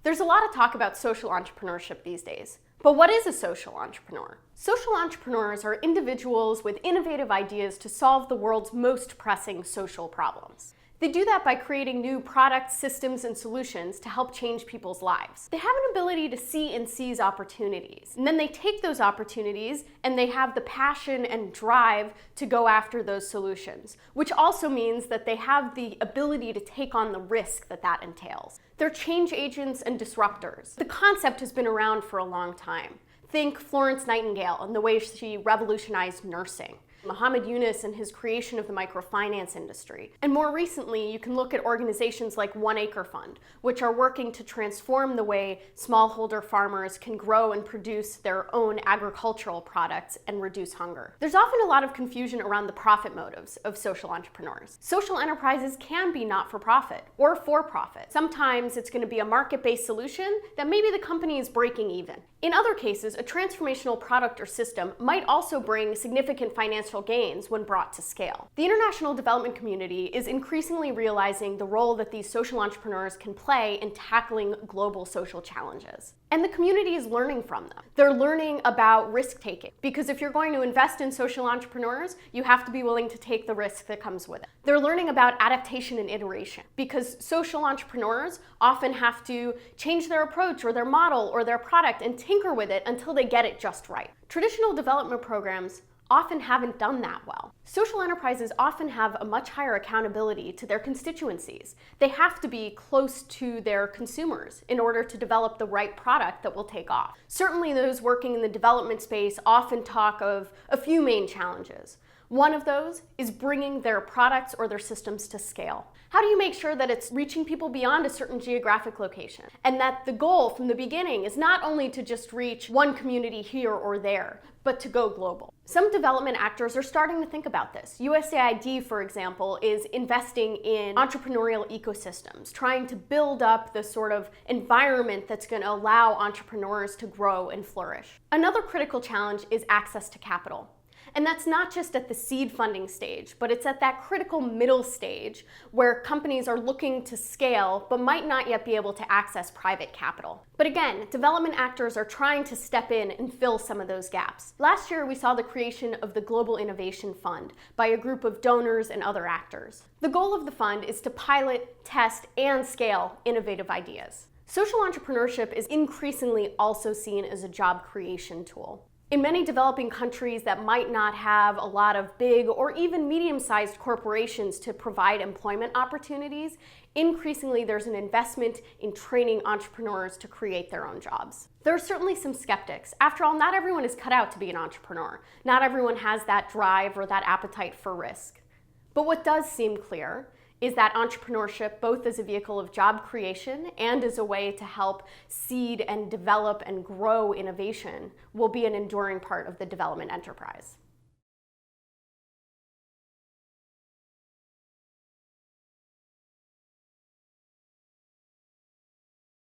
There's a lot of talk about social entrepreneurship these days. But what is a social entrepreneur? Social entrepreneurs are individuals with innovative ideas to solve the world's most pressing social problems. They do that by creating new products, systems, and solutions to help change people's lives. They have an ability to see and seize opportunities. And then they take those opportunities and they have the passion and drive to go after those solutions, which also means that they have the ability to take on the risk that that entails. They're change agents and disruptors. The concept has been around for a long time. Think Florence Nightingale and the way she revolutionized nursing. Muhammad Yunus and his creation of the microfinance industry. And more recently, you can look at organizations like One Acre Fund, which are working to transform the way smallholder farmers can grow and produce their own agricultural products and reduce hunger. There's often a lot of confusion around the profit motives of social entrepreneurs. Social enterprises can be not-for-profit or for-profit. Sometimes it's going to be a market-based solution that maybe the company is breaking even. In other cases, a transformational product or system might also bring significant financial gains when brought to scale. The international development community is increasingly realizing the role that these social entrepreneurs can play in tackling global social challenges. And the community is learning from them. They're learning about risk-taking, because if you're going to invest in social entrepreneurs, you have to be willing to take the risk that comes with it. They're learning about adaptation and iteration, because social entrepreneurs often have to change their approach or their model or their product and tinker with it until they get it just right. Traditional development programs often haven't done that well. Social enterprises often have a much higher accountability to their constituencies. They have to be close to their consumers in order to develop the right product that will take off. Certainly those working in the development space often talk of a few main challenges. One of those is bringing their products or their systems to scale. How do you make sure that it's reaching people beyond a certain geographic location? And that the goal from the beginning is not only to just reach one community here or there, but to go global. Some development actors are starting to think about this. USAID, for example, is investing in entrepreneurial ecosystems, trying to build up the sort of environment that's going to allow entrepreneurs to grow and flourish. Another critical challenge is access to capital. And that's not just at the seed funding stage, but it's at that critical middle stage where companies are looking to scale but might not yet be able to access private capital. But again, development actors are trying to step in and fill some of those gaps. Last year, we saw the creation of the Global Innovation Fund by a group of donors and other actors. The goal of the fund is to pilot, test, and scale innovative ideas. Social entrepreneurship is increasingly also seen as a job creation tool. In many developing countries that might not have a lot of big or even medium-sized corporations to provide employment opportunities, increasingly there's an investment in training entrepreneurs to create their own jobs. There are certainly some skeptics. After all, not everyone is cut out to be an entrepreneur. Not everyone has that drive or that appetite for risk. But what does seem clear is that entrepreneurship, both as a vehicle of job creation and as a way to help seed and develop and grow innovation, will be an enduring part of the development enterprise.